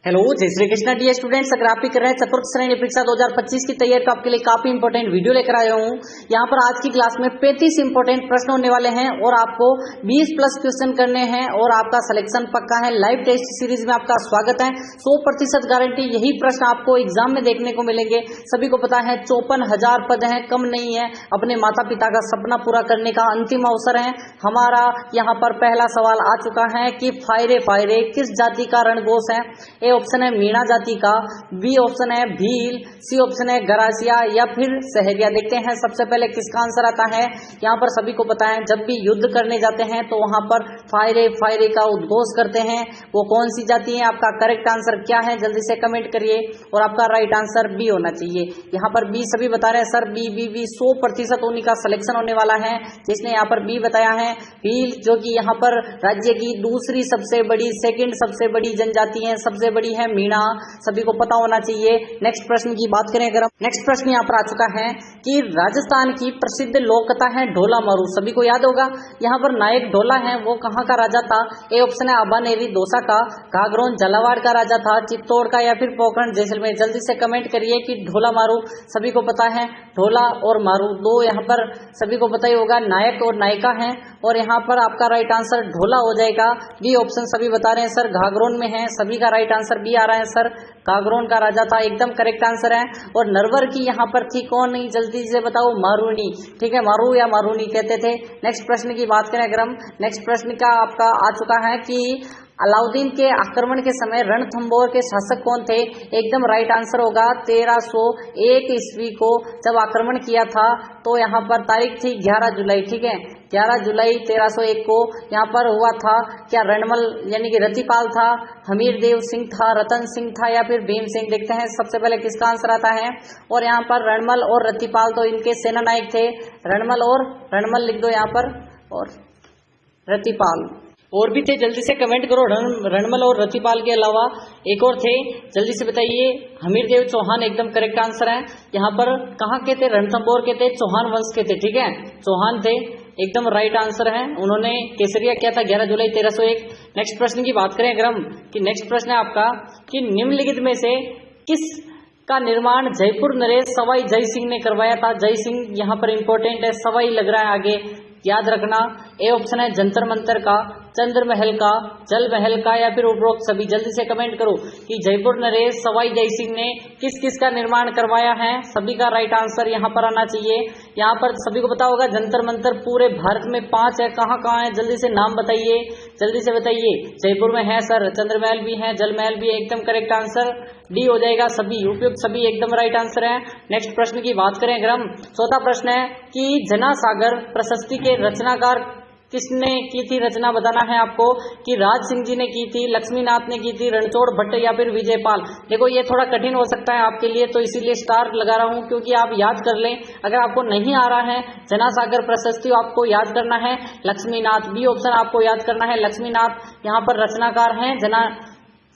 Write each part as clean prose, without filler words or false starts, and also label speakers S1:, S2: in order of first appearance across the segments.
S1: Hello जय Shri Krishna dear students. अगर आप भी कर रहे हैं चतुर्थ श्रेणी परीक्षा 2025 की तैयारी, तो आपके लिए काफी इंपॉर्टेंट वीडियो लेकर आया हूं। यहाँ पर आज की क्लास में 35 इंपॉर्टेंट प्रश्न होने वाले हैं और आपको 20 प्लस क्वेश्चन करने हैं और आपका सिलेक्शन पक्का है। लाइव टेस्ट सीरीज में आपका स्वागत है। 100% गारंटी यही प्रश्न आपको एग्जाम में देखने को मिलेंगे। सभी को पता है 54,000 पद हैं, कम नहीं है। अपने माता पिता का सपना पूरा करने का अंतिम अवसर है। हमारा यहाँ पर पहला सवाल आ चुका है कि फायरे फायरे किस जाति का रणघोष है। ए ऑप्शन है मीणा जाति का, बी ऑप्शन है भील, सी ऑप्शन है गरासिया या फिर सहरिया। देखते हैं सबसे पहले किसका आंसर आता है। यहाँ पर सभी को पता है जब भी युद्ध करने जाते हैं तो वहां पर फायरे फायरे का उद्घोष करते हैं। वो कौन सी जाति है? आपका करेक्ट आंसर क्या है जल्दी से कमेंट करिए और आपका राइट आंसर बी होना चाहिए। यहाँ पर बी सभी बता रहे हैं सर बी 100% उन्हीं का सिलेक्शन होने वाला है। जिसने यहाँ पर बी बताया है भील, जो कि यहाँ पर राज्य की दूसरी सबसे बड़ी, सेकंड सबसे बड़ी जनजाति है, सबसे बड़ी है मीणा। सभी को पता होना चाहिए। नेक्स्ट प्रश्न की बात करें अगर, नेक्स्ट प्रश्न यहाँ पर आ चुका है कि राजस्थान की प्रसिद्ध लोक कथा है ढोला मारू। सभी को याद होगा यहाँ पर नायक ढोला है वो कहाँ का राजा था। ए ऑप्शन है आबानेरी दौसा का, घाघरोन झालावाड़ का राजा था, चित्तौड़ का या फिर पोखरण जैसलमेर। जल्दी से कमेंट करिए कि ढोला मारू। सभी को पता है ढोला और मारू दो यहाँ पर सभी को पता ही होगा नायक और नायिका है और यहाँ पर आपका राइट आंसर ढोला हो जाएगा। बी ऑप्शन सभी बता रहे हैं सर घाघरोन में है। सभी का राइट आंसर बी आ रहा है सर, घाघरोन का राजा था, एकदम करेक्ट आंसर है। और नरवर की यहाँ पर थी कौन? नहीं जल्दी से बताओ, मारूनी। ठीक है, मारू या मारूनी कहते थे। नेक्स्ट प्रश्न की बात करें अगर हम, नेक्स्ट प्रश्न का आपका आ चुका है कि अलाउद्दीन के आक्रमण के समय रणथंबोर के शासक कौन थे। एकदम राइट आंसर होगा 1301 ईस्वी को जब आक्रमण किया था। तो यहाँ पर तारीख थी 11 जुलाई। ठीक है, 11 जुलाई 1301 को यहाँ पर हुआ था। क्या रणमल यानी कि रतिपाल था, हमीर देव सिंह था, रतन सिंह था या फिर भीम सिंह। देखते हैं सबसे पहले किसका आंसर आता है। और यहाँ पर रणमल और रतिपाल तो इनके सेना नायक थे। रणमल लिख दो यहाँ पर और रतिपाल और भी थे। जल्दी से कमेंट करो। रणमल और रतिपाल के अलावा एक और थे, जल्दी से बताइए। हमीर देव चौहान एकदम करेक्ट आंसर है। यहाँ पर कहाँ के थे? रणथंबोर के थे, चौहान वंश के थे। ठीक है, चौहान थे, एकदम राइट आंसर है। उन्होंने केसरिया किया था 11 जुलाई 1301। नेक्स्ट प्रश्न की बात करें अगर हम, कि नेक्स्ट प्रश्न है आपका कि निम्नलिखित में से किस का निर्माण जयपुर नरेश सवाई जय सिंह ने करवाया था। जय सिंह यहाँ पर इंपॉर्टेंट है, सवाई लग रहा है आगे, याद रखना। ए ऑप्शन है जंतर मंतर का, चंद्र महल का, जल महल का या फिर उपरोक्त सभी। जल्दी से कमेंट करो कि जयपुर नरेश सवाई जय सिंह ने किस किस का निर्माण करवाया है। सभी का राइट आंसर यहाँ पर आना चाहिए। यहाँ पर सभी को पता होगा जंतर मंतर पूरे भारत में 5 है। कहाँ कहाँ है जल्दी से नाम बताइए, जल्दी से बताइए। जयपुर में है सर, चंद्र महल भी है, जल महल भी है, एकदम करेक्ट आंसर डी हो जाएगा। सभी उपयुक्त सभी एकदम राइट आंसर है। नेक्स्ट प्रश्न की बात करें अगर हम, चौथा प्रश्न है कि जनासागर प्रशस्ति के रचनाकार किसने की थी। रचना बताना है आपको कि राज सिंह जी ने की थी, लक्ष्मीनाथ ने की थी, रणछोड़ भट्ट या फिर विजयपाल। देखो ये थोड़ा कठिन हो सकता है आपके लिए, तो इसीलिए स्टार लगा रहा हूं क्योंकि आप याद कर लें। अगर आपको नहीं आ रहा है जनासागर प्रशस्ति आपको याद करना है लक्ष्मीनाथ। बी ऑप्शन आपको याद करना है लक्ष्मीनाथ यहाँ पर रचनाकार हैं जना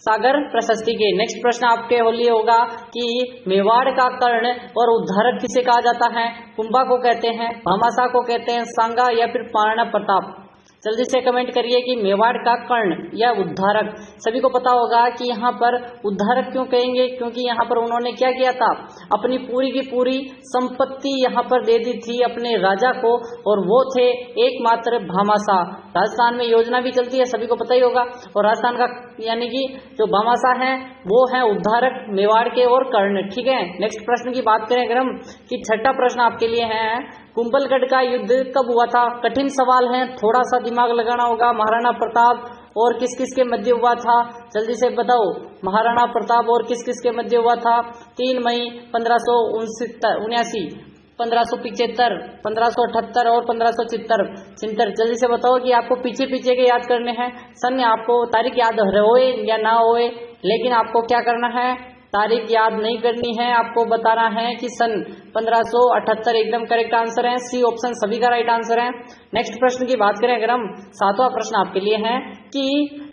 S1: सागर प्रशस्ति के। नेक्स्ट प्रश्न आपके लिए होगा कि मेवाड़ का कर्ण और उद्धारक किसे कहा जाता है। कुंभा को कहते हैं, भामाशाह को कहते हैं, सांगा या फिर पारणा प्रताप। जल्दी से कमेंट करिए कि मेवाड़ का कर्ण या उद्धारक। सभी को पता होगा कि यहाँ पर उद्धारक क्यों कहेंगे, क्योंकि यहाँ पर उन्होंने क्या किया था, अपनी पूरी की पूरी संपत्ति यहाँ पर दे दी थी अपने राजा को और वो थे एकमात्र भामाशाह। राजस्थान में योजना भी चलती है, सभी को पता ही होगा। और राजस्थान का यानी कि जो भामाशाह है वो है उद्धारक, मेवाड़ के और कर्ण। ठीक है, नेक्स्ट प्रश्न की बात करें अगर हम, कि छठा प्रश्न आपके लिए है कुंभलगढ़ का युद्ध कब हुआ था। कठिन सवाल है, थोड़ा सा दिमाग लगाना होगा। महाराणा प्रताप और किस किस के मध्य हुआ था, जल्दी से बताओ। महाराणा प्रताप और किस किस के मध्य हुआ था। 3 मई 1579, 1575, 1578 और 1576। जल्दी से बताओ कि आपको पीछे पीछे के याद करने हैं। सन आपको तारीख याद होए या ना होए, लेकिन आपको क्या करना है, तारीख याद नहीं करनी है, आपको बताना है कि सन 1578 एकदम करेक्ट आंसर है। सी ऑप्शन सभी का राइट आंसर है। नेक्स्ट प्रश्न की बात करें अगर हम, सातवां प्रश्न आपके लिए है कि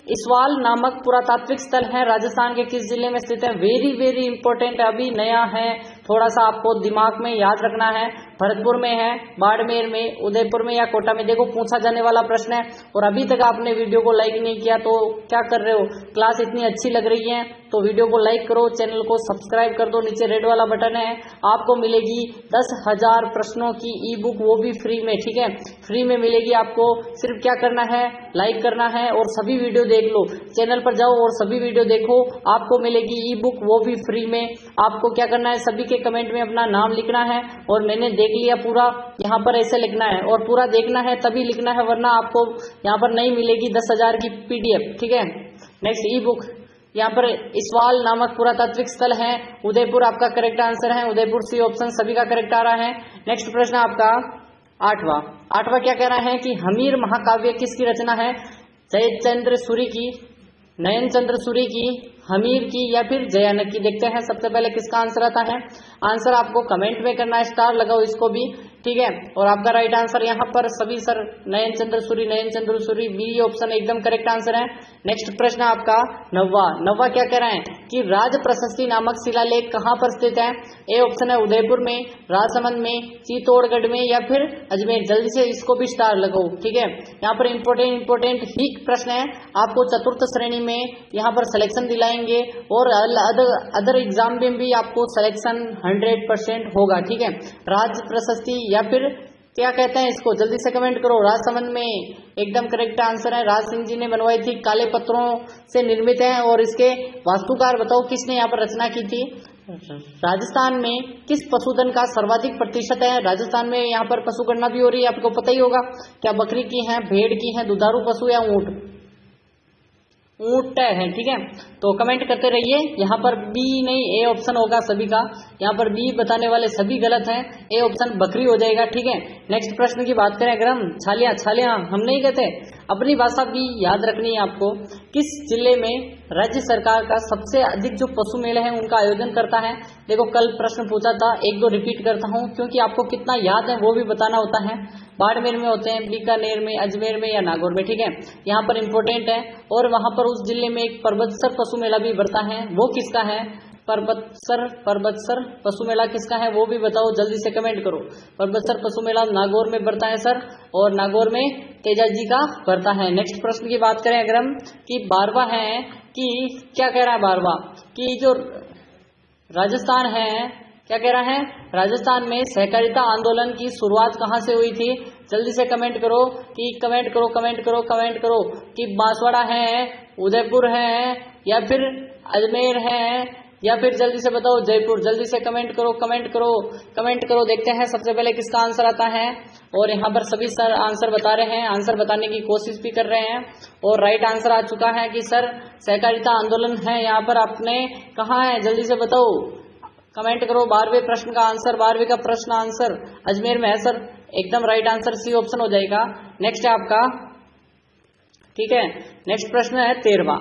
S1: इसवाल नामक पुरातात्विक स्थल है राजस्थान के किस जिले में स्थित है। वेरी वेरी इंपॉर्टेंट, अभी नया है, थोड़ा सा आपको दिमाग में याद रखना है। भरतपुर में है, बाड़मेर में, उदयपुर में या कोटा में, देखो पूछा जाने वाला प्रश्न है। और अभी तक आपने वीडियो को लाइक नहीं किया तो क्या कर रहे हो? क्लास इतनी अच्छी लग रही है तो वीडियो को लाइक करो, चैनल को सब्सक्राइब कर दो। नीचे रेड वाला बटन है, आपको मिलेगी 10,000 प्रश्नों की ई बुक, वो भी फ्री में, ठीक है, फ्री में मिलेगी आपको। सिर्फ क्या करना है, लाइक करना है और सभी वीडियो देख लो। चैनल पर जाओ और सभी वीडियो देखो, आपको मिलेगी ई बुक, वो भी फ्री में। आपको क्या करना है, सभी के कमेंट में अपना नाम लिखना है और मैंने देख लिया पूरा, यहाँ पर ऐसे लिखना है और पूरा देखना है तभी लिखना है, वरना आपको यहाँ पर नहीं मिलेगी 10,000 की PDF, ठीक है। नेक्स्ट ई बुक, यहाँ पर इसवाल नामक पुरातात्विक स्थल है, उदयपुर आपका करेक्ट आंसर है, उदयपुर सी ऑप्शन सभी का करेक्ट आ रहा है। नेक्स्ट प्रश्न आपका आठवां क्या कह रहा है कि हमीर महाकाव्य किसकी रचना है? जयचंद्र सूरी की, नयन चंद्र सूरी की, हमीर की या फिर जयानक की? देखते हैं सबसे पहले किसका आंसर आता है। आंसर आपको कमेंट में करना है, स्टार लगाओ इसको भी, ठीक है। और आपका राइट आंसर यहाँ पर सभी सर नयन चंद्र सूरी बी ऑप्शन एकदम करेक्ट आंसर है। नेक्स्ट प्रश्न आपका नौवा क्या कह रहा है कि राज प्रशस्ति नामक शिलालेख कहाँ पर स्थित है? ए ऑप्शन है उदयपुर में, राजसमंद में, चित्तौड़गढ़ में या फिर अजमेर। जल्दी से इसको भी स्टार लगाओ, ठीक है। यहाँ पर इंपोर्टेंट ही प्रश्न है, आपको चतुर्थ श्रेणी में यहाँ पर सिलेक्शन दिलाएंगे और अदर एग्जाम में भी आपको सिलेक्शन 100% होगा, ठीक है। राज प्रशस्ति या फिर क्या कहते हैं इसको, जल्दी से कमेंट करो। राजसमंद में एकदम करेक्ट आंसर है, राज सिंह जी ने बनवाई थी, काले पत्थरों से निर्मित है। और इसके वास्तुकार बताओ किसने यहाँ पर रचना की थी? राजस्थान में किस पशुधन का सर्वाधिक प्रतिशत है? राजस्थान में यहाँ पर पशु गणना भी हो रही है, आपको पता ही होगा। क्या बकरी की है, भेड़ की है, दुधारू पशु या ऊंट है, ठीक है। तो कमेंट करते रहिए। यहाँ पर बी नहीं, ए ऑप्शन होगा सभी का। यहाँ पर बी बताने वाले सभी गलत हैं, ए ऑप्शन बकरी हो जाएगा, ठीक है। नेक्स्ट प्रश्न की बात करें अगर हम, छालियां हम नहीं कहते, अपनी भाषा भी याद रखनी है आपको। किस जिले में राज्य सरकार का सबसे अधिक जो पशु मेले हैं उनका आयोजन करता है? देखो कल प्रश्न पूछा था, एक दो रिपीट करता हूँ क्योंकि आपको कितना याद है वो भी बताना होता है। बाड़मेर में होते हैं, बीकानेर में, अजमेर में या नागौर में, ठीक है। यहाँ पर इंपोर्टेंट है। और वहां पर उस जिले में एक परबतसर पशु मेला भी बढ़ता है, वो किसका है? परबतसर पशु मेला किसका है वो भी बताओ, जल्दी से कमेंट करो। परबतसर पशु मेला नागौर में बढ़ता है सर, और नागौर में तेजा जी का बढ़ता है। नेक्स्ट प्रश्न की बात करें अगर हम कि 12वां है कि क्या कह रहा है 12वां कि जो राजस्थान है, क्या कह रहा है, राजस्थान में सहकारिता आंदोलन की शुरुआत कहां से हुई थी? जल्दी से कमेंट करो कि बांसवाड़ा है, उदयपुर है या फिर अजमेर है या फिर जल्दी से बताओ जयपुर। जल्दी से कमेंट करो। देखते हैं सबसे पहले किसका आंसर आता है। और यहाँ पर सभी सर आंसर बता रहे हैं, आंसर बताने की कोशिश भी कर रहे हैं और राइट आंसर आ चुका है कि सर सहकारिता आंदोलन है। यहाँ पर आपने कहाँ है, जल्दी से बताओ, कमेंट करो। 12वें प्रश्न का आंसर, 12वें का प्रश्न आंसर अजमेर में है सर, एकदम राइट आंसर सी ऑप्शन हो जाएगा। नेक्स्ट है आपका, ठीक है, नेक्स्ट प्रश्न है 13वां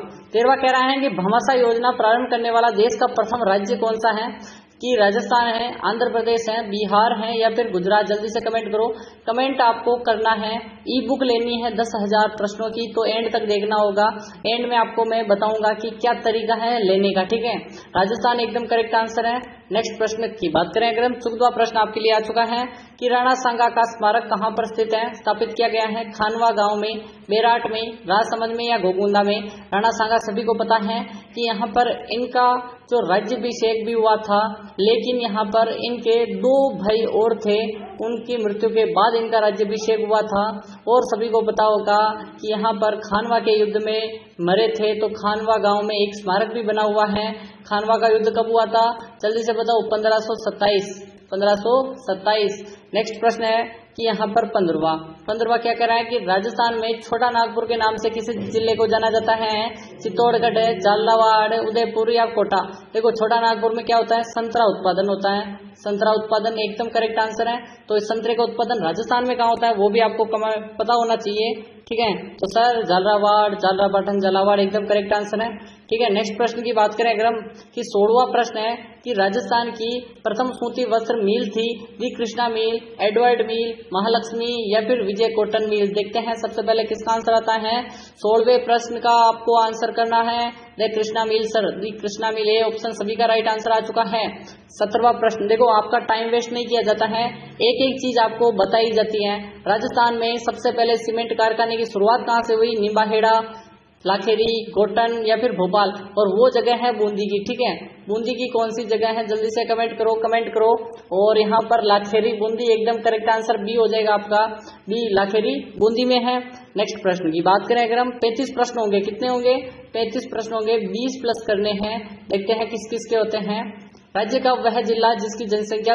S1: कह रहा है कि भामाशाह योजना प्रारंभ करने वाला देश का प्रथम राज्य कौन सा है? कि राजस्थान है, आंध्र प्रदेश है, बिहार है या फिर गुजरात। जल्दी से कमेंट करो। कमेंट आपको करना है, ई बुक लेनी है 10,000 प्रश्नों की, तो एंड तक देखना होगा। एंड में आपको मैं बताऊंगा कि क्या तरीका है लेने का, ठीक है। राजस्थान एकदम करेक्ट आंसर है। नेक्स्ट प्रश्न की बात करें अगर हम, 14वां प्रश्न आपके लिए आ चुका है कि राणा सांगा का स्मारक कहाँ पर स्थित है, स्थापित किया गया है? खानवा गांव में, बेराट में, राजसमंद में या गोगुंदा में? राणा सांगा सभी को पता है कि यहाँ पर इनका जो राज्याभिषेक भी हुआ था, लेकिन यहाँ पर इनके 2 भाई और थे, उनकी मृत्यु के बाद इनका राज्याभिषेक हुआ था। और सभी को पता होगा कि यहाँ पर खानवा के युद्ध में मरे थे, तो खानवा गांव में एक स्मारक भी बना हुआ है। खानवा का युद्ध कब हुआ था, जल्दी से बताओ। 1527। नेक्स्ट प्रश्न है कि यहाँ पर 15वां क्या कह रहा है कि राजस्थान में छोटा नागपुर के नाम से किसी जिले को जाना जाता है? चित्तौड़गढ़ है, झालावाड़, उदयपुर या कोटा? देखो छोटा नागपुर में क्या होता है, संतरा उत्पादन होता है, संतरा उत्पादन एकदम करेक्ट आंसर है। तो इस संतरे का उत्पादन राजस्थान में कहाँ होता है वो भी आपको पता होना चाहिए, ठीक है। तो सर झालावाड़ एकदम करेक्ट आंसर है। ठीक है। नेक्स्ट प्रश्न की बात करें अगर हम कि 16वां प्रश्न है कि राजस्थान की प्रथम सूती वस्त्र मिल थी दी कृष्णा मिल, एडवर्ड मिल, महालक्ष्मी या फिर विजय कॉटन मिल। देखते हैं सबसे पहले किसका आंसर आता है। 16वें प्रश्न का आपको आंसर करना है द कृष्णा मिल सर, दी कृष्णा मिल, ये ऑप्शन सभी का राइट आंसर आ चुका है। 17वां प्रश्न, देखो आपका टाइम वेस्ट नहीं किया जाता है, एक एक चीज आपको बताई जाती है। राजस्थान में सबसे पहले सीमेंट कारखाने की शुरुआत कहाँ से हुई, निम्बाहेड़ा, लाखेरी, गोटन या फिर भोपाल, और वो जगह है बूंदी की। ठीक है, बूंदी की कौन सी जगह है जल्दी से कमेंट करो। और यहाँ पर लाखेरी बूंदी एकदम करेक्ट आंसर बी हो जाएगा आपका, बी लाखेरी बूंदी में है। नेक्स्ट प्रश्न की बात करें अगर हम 35 प्रश्न होंगे, कितने होंगे 35 प्रश्न होंगे, 20 प्लस करने हैं। देखते हैं किस किस के होते हैं। राज्य का वह जिला जिसकी जनसंख्या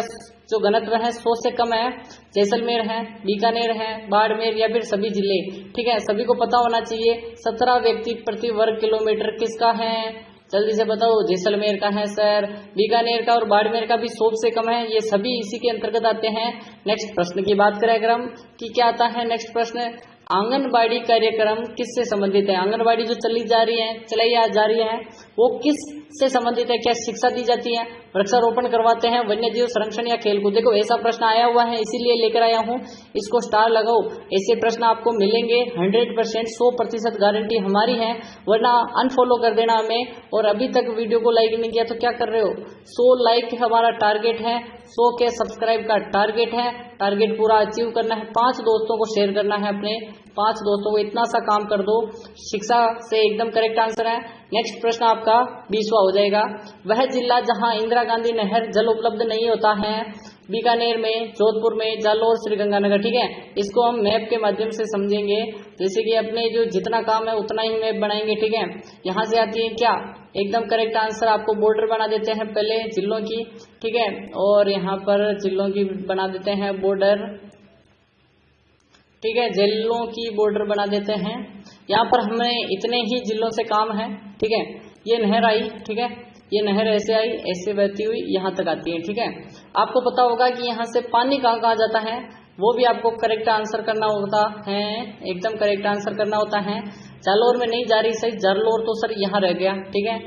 S1: जो घनत्व है 100 से कम है, जैसलमेर है, बीकानेर है, बाड़मेर या फिर सभी जिले। ठीक है, सभी को पता होना चाहिए। 17 व्यक्ति प्रति वर्ग किलोमीटर किसका है, जल्दी से बताओ। जैसलमेर का है सर, बीकानेर का और बाड़मेर का भी 100 से कम है, ये सभी इसी के अंतर्गत आते हैं। नेक्स्ट प्रश्न की बात करें अगर हम कि क्या आता है नेक्स्ट प्रश्न, आंगनबाड़ी कार्यक्रम किससे संबंधित है। आंगनबाड़ी जो चलाई जा रही है वो किस से संबंधित है, क्या शिक्षा दी जाती है, वृक्षारोपण करवाते हैं, वन्य जीव संरक्षण या खेलकूद। देखो ऐसा प्रश्न आया हुआ है इसीलिए लेकर आया हूं, इसको स्टार लगाओ। ऐसे प्रश्न आपको मिलेंगे 100%, 100% गारंटी हमारी है, वरना अनफॉलो कर देना हमें। और अभी तक वीडियो को लाइक नहीं किया तो क्या कर रहे हो। 100 लाइक हमारा टारगेट है, 100 के सब्सक्राइब का टारगेट है, टारगेट पूरा अचीव करना है। 5 दोस्तों को शेयर करना है, अपने 5 दोस्तों को, इतना सा काम कर दो। शिक्षा से एकदम करेक्ट आंसर है। नेक्स्ट प्रश्न आपका 20वां हो जाएगा, वह जिला जहां इंदिरा गांधी नहर जल उपलब्ध नहीं होता है, बीकानेर में, जोधपुर में, जालौर, श्रीगंगानगर। ठीक है, इसको हम मैप के माध्यम से समझेंगे, जैसे कि अपने जो जितना काम है उतना ही मैप बनाएंगे। ठीक है, यहाँ से आती है क्या, एकदम करेक्ट आंसर आपको बॉर्डर बना देते हैं पहले जिलों की। ठीक है, और यहाँ पर जिलों की बना देते हैं बॉर्डर। ठीक है, जिलों की बॉर्डर बना देते हैं। यहाँ पर हमें इतने ही जिलों से काम है। ठीक है, ये नहर आई, ठीक है, ये नहर ऐसे आई, ऐसे बहती हुई यहाँ तक आती है। ठीक है, आपको पता होगा कि यहाँ से पानी कहाँ कहाँ जाता है, वो भी आपको करेक्ट आंसर करना होता है, एकदम करेक्ट आंसर करना होता है। जालौर में नहीं जा रही सही, जालौर तो सर यहाँ रह गया। ठीक है,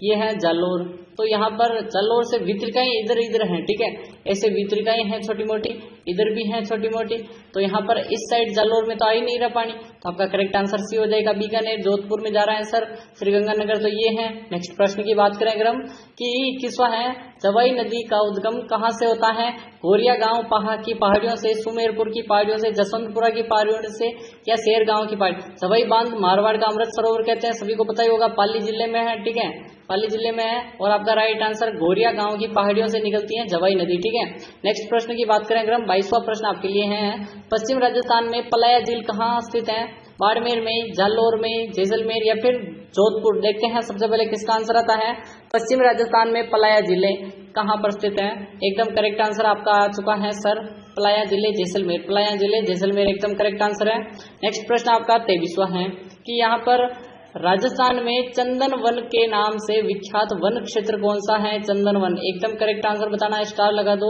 S1: ये है जालौर, तो यहाँ पर जालौर से वितरिकाएं इधर हैं। ठीक है, ऐसे वितरिकाएं हैं छोटी मोटी, इधर भी हैं छोटी मोटी, तो यहाँ पर इस साइड जालौर में तो आ ही नहीं रहा पानी, तो आपका करेक्ट आंसर सी हो जाएगा। बीकानेर जोधपुर में जा रहा है सर, श्रीगंगानगर तो ये है। नेक्स्ट प्रश्न की बात करें अगर हम कि 21वां है, जवाई नदी का उद्गम कहाँ से होता है, गोरिया गांव की पहाड़ियों से, सुमेरपुर की पहाड़ियों से, जसवंतपुरा की पहाड़ियों से या शेर गांव की पहाड़ी। जवाई बांध मारवाड़ का अमृत सरोवर कहते हैं, सभी को पता ही होगा, पाली जिले में है। ठीक है, पाली जिले में है, और आपका राइट आंसर गोरिया गांव की पहाड़ियों से निकलती है जवाई नदी। ठीक है, नेक्स्ट प्रश्न की बात करें अगर हम 22वां प्रश्न आपके लिए है, पश्चिम राजस्थान में पलाया झील कहाँ स्थित है, बाड़मेर में, जालौर में, जैसलमेर या फिर जोधपुर। देखते हैं सबसे पहले किसका आंसर आता है। पश्चिम राजस्थान में पलाया जिले कहाँ पर स्थित है, एकदम करेक्ट आंसर आपका आ चुका है सर, पलाया जिले जैसलमेर, पलाया जिले जैसलमेर एकदम करेक्ट आंसर है। नेक्स्ट प्रश्न आपका 23वां है कि यहाँ पर राजस्थान में चंदन वन के नाम से विख्यात वन क्षेत्र कौन सा है, चंदन वन, एकदम करेक्ट आंसर बताना है, स्टार लगा दो।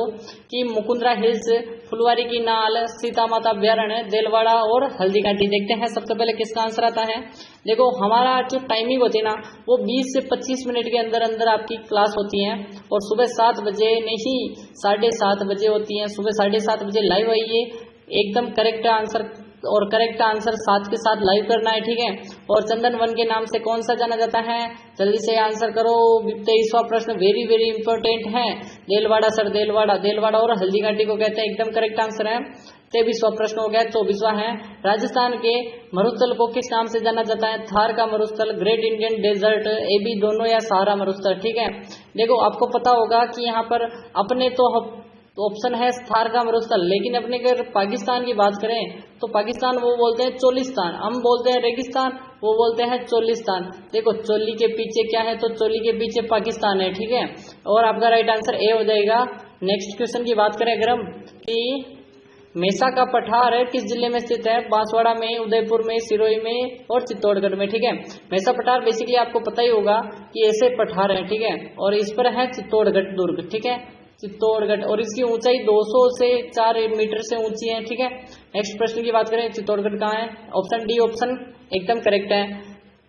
S1: कि मुकुंदरा हिल्स, फुलवारी की नाल, सीता माता अभ्यारण्य, देलवाड़ा और हल्दी घाटी। देखते हैं सबसे पहले किसका आंसर आता है। देखो हमारा जो टाइमिंग होती है ना, वो 20 से 25 मिनट के अंदर अंदर आपकी क्लास होती है, और सुबह 7 बजे नहीं 7:30 बजे होती है, सुबह 7:30 बजे लाइव आइए, एकदम करेक्ट आंसर, और करेक्ट आंसर साथ के साथ लाइव करना है। ठीक है, और चंदन वन के नाम से कौन सा जाना जाता है, जल्दी से आंसर करो। 23वां प्रश्न वेरी वेरी इंपॉर्टेंट है, देलवाड़ा सर, देलवाड़ा और हल्दी घाटी को कहते हैं, एकदम करेक्ट आंसर है। 23वां प्रश्न हो गया। 24वां है, राजस्थान के मरुस्थल को किस नाम से जाना जाता है, थार का मरुस्थल, ग्रेट इंडियन डेजर्ट, AB दोनों या सहारा मरुस्थल। ठीक है, देखो आपको पता होगा कि यहाँ पर अपने तो ऑप्शन है थार का मरुस्थल, लेकिन अपने अगर पाकिस्तान की बात करें तो पाकिस्तान वो बोलते हैं चोलिस्तान, हम बोलते हैं रेगिस्तान, वो बोलते हैं चोलिस्तान। देखो चोली के पीछे क्या है, तो चोली के पीछे पाकिस्तान है। ठीक है, और आपका राइट आंसर ए हो जाएगा। नेक्स्ट क्वेश्चन की बात करें अगर हम कि मेसा का पठार किस जिले में स्थित है, बांसवाड़ा में, उदयपुर में, सिरोही में और चित्तौड़गढ़ में। ठीक है, मेसा पठार बेसिकली आपको पता ही होगा कि ऐसे पठार है। ठीक है, और इस पर है चित्तौड़गढ़ दुर्ग। ठीक है, चित्तौड़गढ़, और इसकी ऊंचाई 200 से 4 मीटर से ऊंची है। ठीक है, नेक्स्ट प्रश्न की बात करें, चित्तौड़गढ़ कहाँ है, ऑप्शन डी ऑप्शन एकदम करेक्ट है।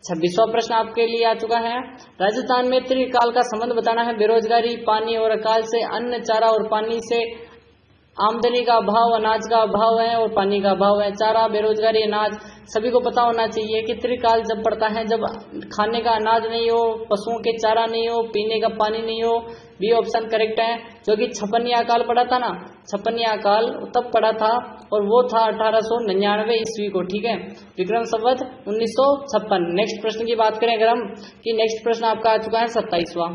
S1: 26वां प्रश्न आपके लिए आ चुका है। राजस्थान में त्रिकाल का संबंध बताना है। बेरोजगारी, पानी और अकाल से, अन्न, चारा और पानी से, आमदनी का अभाव, अनाज का अभाव है और पानी का अभाव है। चारा, बेरोजगारी, अनाज, सभी को पता होना चाहिए कि त्रिकाल जब पड़ता है जब खाने का अनाज नहीं हो, पशुओं के चारा नहीं हो, पीने का पानी नहीं हो। बी ऑप्शन करेक्ट है। जो कि 56 अकाल पड़ा था ना, 56 अकाल तब पड़ा था और वो था 1899 ईस्वी को। ठीक है, विक्रम संवत 1956। नेक्स्ट प्रश्न की बात करें अगर हम, कि नेक्स्ट प्रश्न आपका आ चुका है 27वां।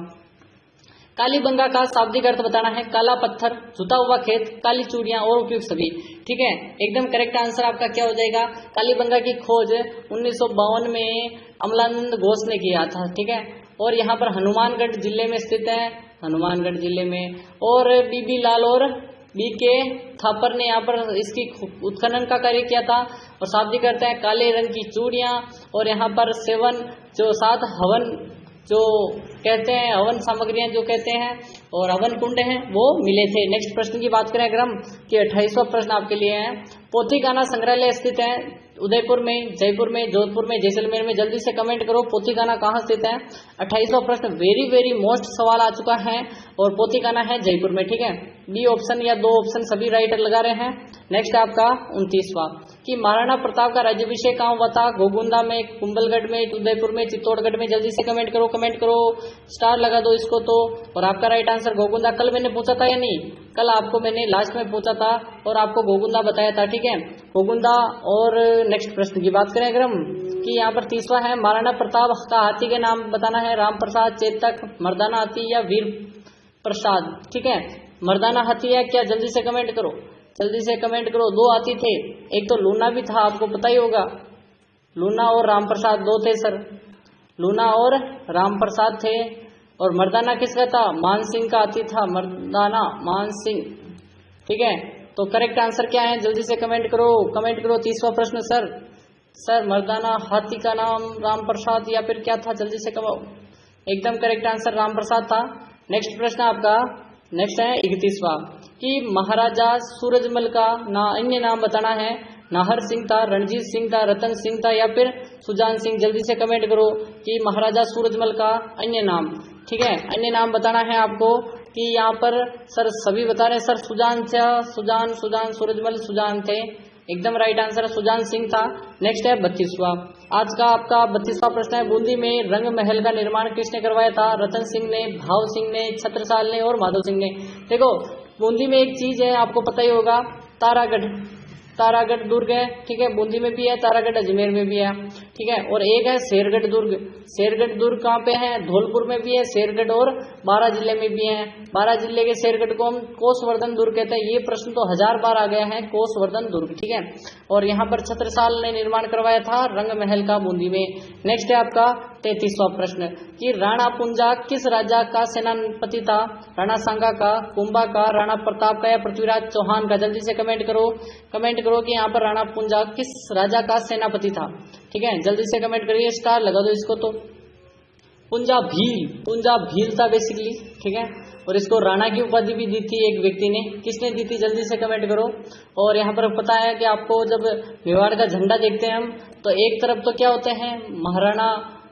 S1: कालीबंगा का शाब्दिक अर्थ बताना है। काला पत्थर, जुता हुआ खेत, काली चूड़ियां और उपयुक्त सभी। ठीक है, एकदम करेक्ट आंसर आपका क्या हो जाएगा। कालीबंगा की खोज 1952 में अमलानंद घोष ने किया था। ठीक है, और यहाँ पर हनुमानगढ़ जिले में स्थित है, हनुमानगढ़ जिले में। और बीबी लाल और बी के थापर ने यहाँ पर इसकी उत्खनन का कार्य किया था। और शाब्दिक अर्थ है काले रंग की चूड़ियां, और यहाँ पर सेवन जो 7 हवन जो कहते हैं, हवन सामग्रियां जो कहते हैं और हवन कुंड हैं वो मिले थे। नेक्स्ट प्रश्न की बात करें अगर हम, कि 28वां प्रश्न आपके लिए है। पोथीखाना संग्रहालय स्थित है उदयपुर में, जयपुर में, जोधपुर में, जैसलमेर में। जल्दी से कमेंट करो पोथीखाना कहाँ स्थित है। 28वां प्रश्न वेरी मोस्ट सवाल आ चुका है और पोथीखाना है जयपुर में। ठीक है, बी ऑप्शन या 2 ऑप्शन सभी राइट लगा रहे हैं। नेक्स्ट आपका 29वां, कि महाराणा प्रताप का राज्याभिषेक कहाँ हुआ था। गोगुंदा में, कुंभलगढ़ में, उदयपुर में, चित्तौड़गढ़ में। जल्दी से कमेंट करो, स्टार लगा दो इसको तो। और आपका राइट आंसर गोगुंदा। कल मैंने पूछा था या नहीं, कल आपको मैंने लास्ट में पूछा था और आपको गोगुंदा बताया था। ठीक है, गोगुंदा। और नेक्स्ट प्रश्न की बात करें अगर हम, कि यहाँ पर 30वां है। महाराणा प्रताप का हाथी के नाम बताना है। राम प्रसाद, चेतक, मर्दाना हाथी या वीर प्रसाद। ठीक है, मर्दाना हाथी है क्या, जल्दी से कमेंट करो, जल्दी से कमेंट करो। 2 हाथी थे, एक तो लूना भी था, आपको पता ही होगा। लूना और राम प्रसाद 2 थे सर, लूना और राम प्रसाद थे। और मर्दाना किसका था, मान सिंह का हाथी था, मर्दाना मान सिंह। ठीक है, तो करेक्ट आंसर क्या है, जल्दी से कमेंट करो। 30वां प्रश्न सर मर्दाना हाथी का नाम राम प्रसाद या फिर क्या था, जल्दी से कमाओ। एकदम करेक्ट आंसर राम प्रसाद था। नेक्स्ट प्रश्न आपका नेक्स्ट है 31वां, कि महाराजा सूरजमल का अन्य नाम बताना है। नाहर सिंह था, रणजीत सिंह था, रतन सिंह था या फिर सुजान सिंह। जल्दी से कमेंट करो कि महाराजा सूरजमल का अन्य नाम। ठीक है, अन्य नाम बताना है आपको, कि यहाँ पर सर सभी बता रहे हैं सर सुजान सूरजमल सुजान थे। एकदम राइट आंसर सुजान सिंह था। नेक्स्ट है 32वां, आज का आपका 32वां प्रश्न है। बूंदी में रंग महल का निर्माण किसने करवाया था। रतन सिंह ने, भाव सिंह ने, छत्रसाल ने और माधव सिंह ने। देखो बूंदी में एक चीज है आपको पता ही होगा, तारागढ़ दुर्ग है। ठीक है, बूंदी में भी है, तारागढ़ अजमेर में भी है। ठीक है, और एक है शेरगढ़ दुर्ग। शेरगढ़ दुर्ग कहाँ पे है, धौलपुर में भी है शेरगढ़, और 12 जिले में भी है। 12 जिले के शेरगढ़ को हम कोसवर्धन दुर्ग कहते हैं। ये प्रश्न तो 1000 बार आ गया है, कोसवर्धन दुर्ग। ठीक है, और यहाँ पर छत्रसाल ने निर्माण करवाया था रंग महल का बूंदी में। नेक्स्ट है आपका 33वां प्रश्न, कि राणा पुंजा किस राजा का सेनापति था। राणा सांगा का, कुंभा का, राणा प्रताप का या पृथ्वीराज चौहान का। जल्दी से कमेंट करो कि यहाँ पर राणा पुंजा किस राजा का सेनापति था। ठीक है, जल्दी से कमेंट करिए, स्टार लगा दो इसको तो। पुंजा भील था बेसिकली। ठीक है, और इसको राणा की उपाधि भी दी थी एक व्यक्ति ने। किसने दी थी, जल्दी से कमेंट करो। और यहाँ पर पता है कि आपको जब मेवाड़ का झंडा देखते हैं हम, तो एक तरफ तो क्या होते हैं, महाराणा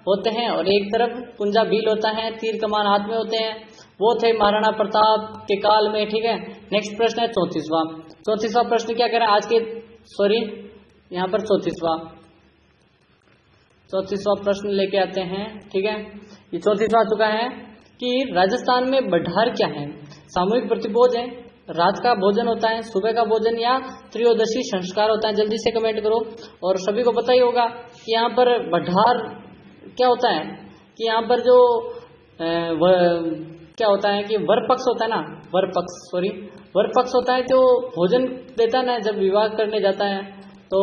S1: होते हैं और एक तरफ पुंजा भील होता है, तीर कमान हाथ में होते हैं। वो थे महाराणा प्रताप के काल में। ठीक है, नेक्स्ट प्रश्न है 34वां प्रश्न क्या कह रहा है आज के, यहाँ पर 34वां प्रश्न लेके आते हैं। ठीक है, ये 34वां आ चुका है, कि राजस्थान में बढ़ार क्या है। सामूहिक प्रतिभोज है, रात का भोजन होता है, सुबह का भोजन या त्रयोदशी संस्कार होता है। जल्दी से कमेंट करो। और सभी को पता ही होगा कि यहाँ पर बढ़ार क्या होता है, कि यहाँ पर जो क्या होता है कि वर पक्ष होता है ना, वर पक्ष होता है जो भोजन देता है ना, जब विवाह करने जाता है तो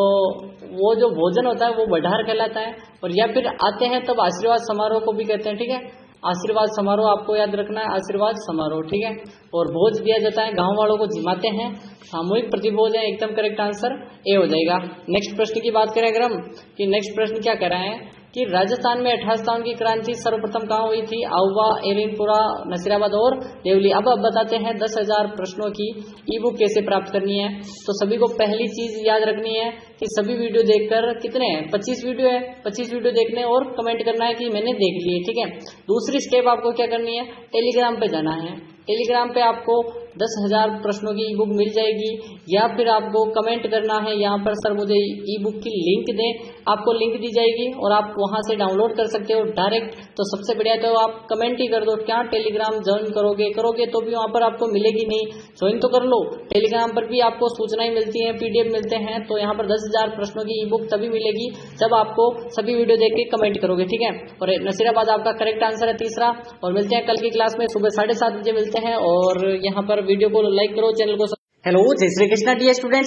S1: वो जो भोजन होता है वो बढ़ार कहलाता है। और या फिर आते हैं तब आशीर्वाद समारोह को भी कहते हैं। ठीक है, आशीर्वाद समारोह आपको याद रखना है, आशीर्वाद समारोह। ठीक है, और भोज दिया जाता है, गांव वालों को जिमाते हैं, सामूहिक प्रतिभोज है। एकदम करेक्ट आंसर ए हो जाएगा। नेक्स्ट प्रश्न की बात करें अगर हम, कि नेक्स्ट प्रश्न क्या कह रहा है, कि राजस्थान में 58 की क्रांति सर्वप्रथम कहाँ हुई थी। आहुआ, एरिनपुरा, नसीराबाद और देवली। अब बताते हैं 10,000 प्रश्नों की ई बुक कैसे प्राप्त करनी है। तो सभी को पहली चीज याद रखनी है कि कि सभी वीडियो देखकर कितने हैं 25 वीडियो है, 25 वीडियो देखने और कमेंट करना है कि मैंने देख लिए। ठीक है, दूसरी स्टेप आपको क्या करनी है, टेलीग्राम पे जाना है। टेलीग्राम पे आपको 10,000 प्रश्नों की ई बुक मिल जाएगी, या फिर आपको कमेंट करना है यहाँ पर सर मुझे ई बुक की लिंक दें, आपको लिंक दी जाएगी और आप वहां से डाउनलोड कर सकते हो डायरेक्ट। तो सबसे बढ़िया तो आप कमेंट ही कर दो, क्या टेलीग्राम ज्वाइन करोगे तो भी वहां पर आपको मिलेगी नहीं, ज्वाइन तो कर लो। टेलीग्राम पर भी आपको सूचनाएं मिलती हैं, पीडीएफ मिलते हैं। तो यहाँ पर 10,000 प्रश्नों की ई बुक तभी मिलेगी जब आपको सभी वीडियो देख के कमेंट करोगे। ठीक है, और नसीराबाद आपका करेक्ट आंसर है तीसरा। और मिलते हैं कल की क्लास में सुबह 7:30 बजे मिलते हैं। और यहाँ पर वीडियो को लाइक करो, चैनल को। हेलो, जय श्री कृष्णा डियर स्टूडेंट्स।